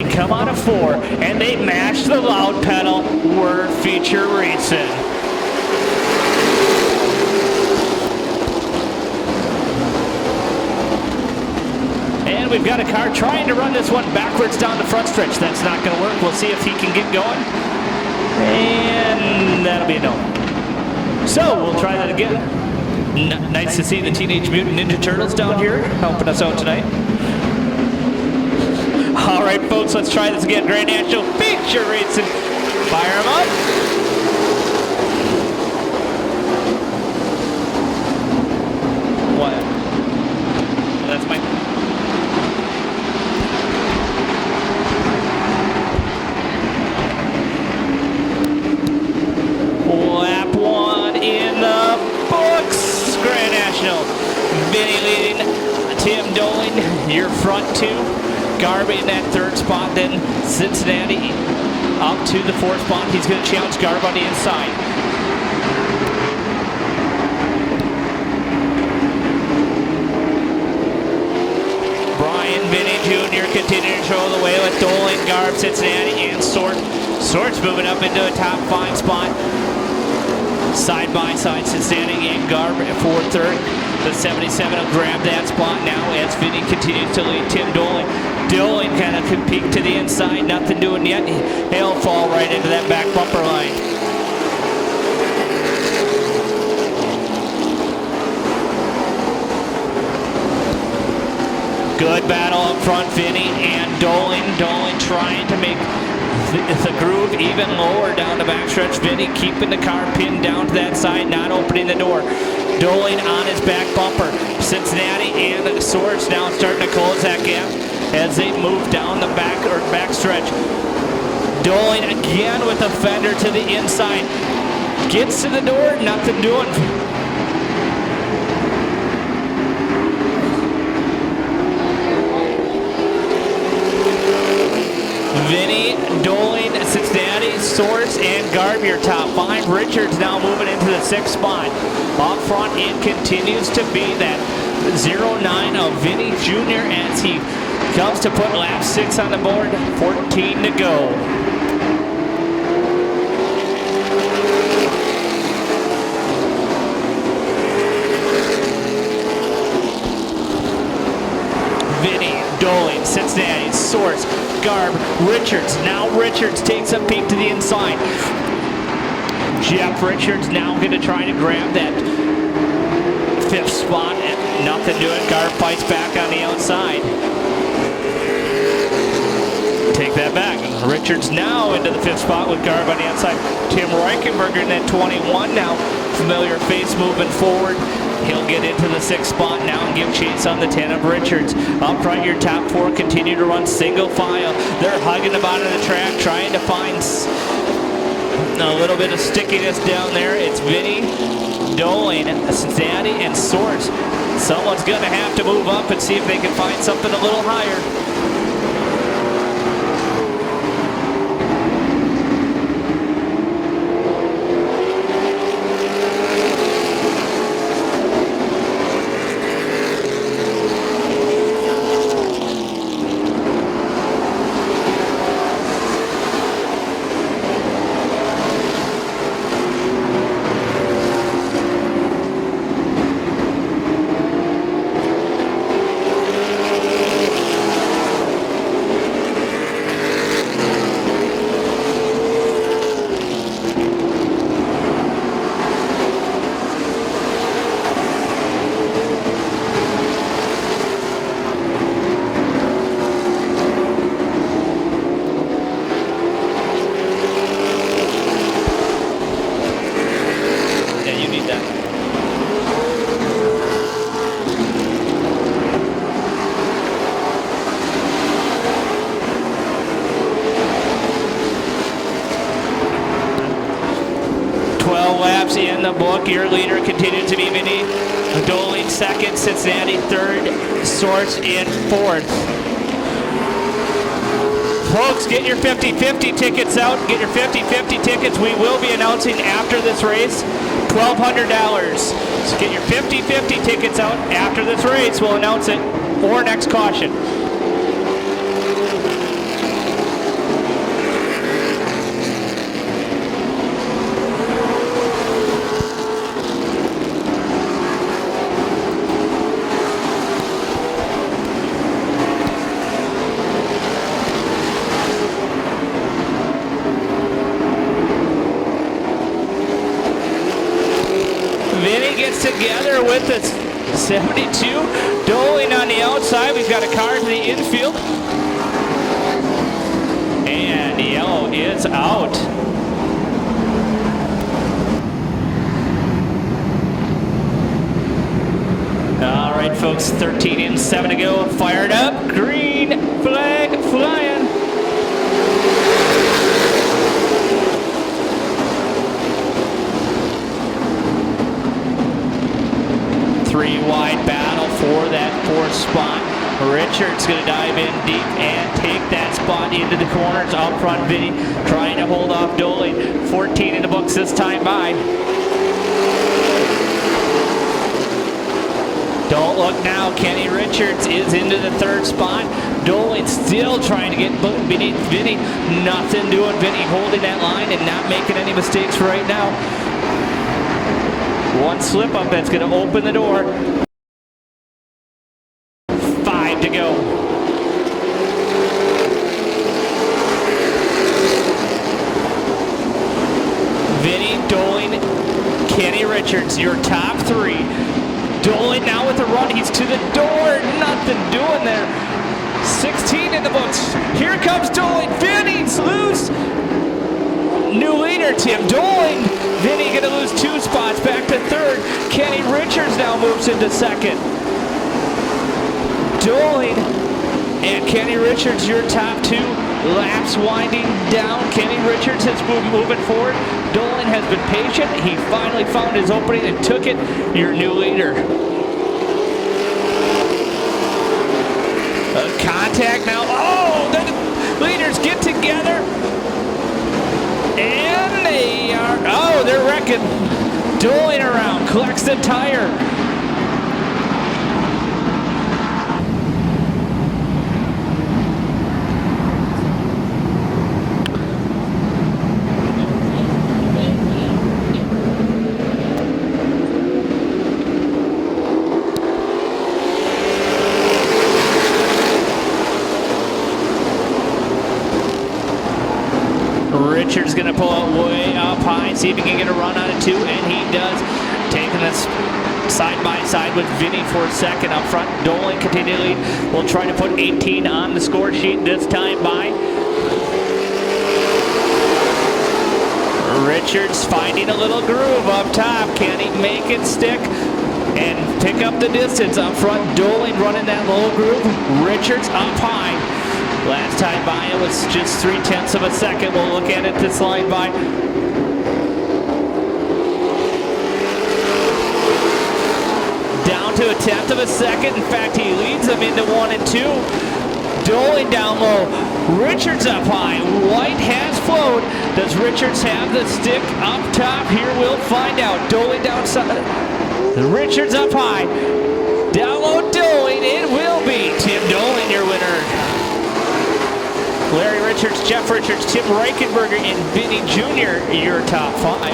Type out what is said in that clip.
Come on a 4, and they mash the loud pedal. We're feature racing. And we've got a car trying to run this one backwards down the front stretch. That's not going to work. We'll see if he can get going. And that'll be a no. So we'll try that again. Nice to see the Teenage Mutant Ninja Turtles down here helping us out tonight. All right, folks, let's try this again. Grand National feature racing. Fire them up. What? That's my... Lap 1 in the books. Grand National. Vinney leading. Tim Doehling, your front 2. Garb in that 3rd spot, then Cincinnati up to the 4th spot. He's going to challenge Garb on the inside. Brian Vinney Jr. continuing to show the way with Doehling, Garb, Cincinnati, and Sort. Sort's moving up into a top 5 spot. Side by side, Cincinnati and Garb for 3rd. The 77 will grab that spot now as Vinney continues to lead Tim Doehling. Doehling kind of could peek to the inside, nothing doing yet. He'll fall right into that back bumper line. Good battle up front, Vinney and Doehling. Doehling trying to make the groove even lower down the backstretch. Vinney keeping the car pinned down to that side, not opening the door. Doehling on his back bumper. Cincinnati and the Swords now starting to close that gap as they move down the back stretch. Doehling again with a fender to the inside. Gets to the door, nothing doing. Vinney, Doehling, Cincinnati, Swords, and Garb, your top 5. Richards now moving into the 6th spot. Up front, it continues to be that 09 of Vinney Jr. as he comes to put lap 6 on the board. 14 to go. Vinney, Doehling, Cincinnati, Swords, Garb, Richards. Now Richards takes a peek to the inside. Jeff Richards now going to try to grab that 5th spot. And nothing doing. Garb fights back on the outside. Take that back. Richards now into the 5th spot with Garb on the outside. Tim Reichenberger in that 21 now. Familiar face moving forward. He'll get into the 6th spot now and give chase on the 10 of Richards. Up front, your top 4 continue to run single file. They're hugging the bottom of the track, trying to find a little bit of stickiness down there. It's Vinney, Doehling, Cincinnati, and Swords. Someone's going to have to move up and see if they can find something a little higher. Laps in the book. Your leader continued to be Vinney. Doehling 2nd, Cincinnati 3rd, Swords in 4th. Folks, get your 50-50 tickets out. Get your 50-50 tickets. We will be announcing after this race $1,200. So get your 50-50 tickets out after this race. We'll announce it or next caution. Reichenberger with us. 72. Doehling on the outside. We've got a car to the infield. And yellow is out. All right, folks, 13 in, 7 to go. Fired up. Green flag flying. Three-wide battle for that fourth spot. Richards going to dive in deep and take that spot into the corners. Up front, Vinney trying to hold off Doehling. 14 in the books this time by. Don't look now. Kenny Richards is into the third spot. Doehling still trying to get beneath Vinney. Nothing doing. Vinney holding that line and not making any mistakes right now. One slip up that's going to open the door. 5 to go. Vinney, Doehling, Kenny Richards, your top three. Doehling now with a run. He's to the door. Nothing doing there. 16 in the books. Here comes Doehling. Vinney's loose. New leader, Tim. Doehling. Vinney going to lose 2 spots. Back to third. Kenny Richards now moves into second. Doehling and Kenny Richards, your top 2. Laps winding down. Kenny Richards has moving forward. Doehling has been patient. He finally found his opening and took it. Your new leader. Contact now. Oh, the leaders get together. And they are, oh, they're wrecking. Doehling around, collects the tire. Richards going to pull it way up high, see if he can get a run on it too, and he does. Taking this side by side with Vinney for second up front. Doehling continually will try to put 18 on the score sheet this time by. Richards finding a little groove up top. Can he make it stick and pick up the distance up front? Doehling running that little groove. Richards up high. Last time by it was just 0.3 of a second. We'll look at it this line by. Down to 1/10 of a second. In fact, he leads them into 1 and 2. Doehling down low. Richards up high. White has flowed. Does Richards have the stick up top? Here we'll find out. Doehling downside. Richards up high. Down low Doehling. It will be Tim Doehling, your winner. Larry Richards, Jeff Richards, Tim Reichenberger, and Vinney Jr., your top 5.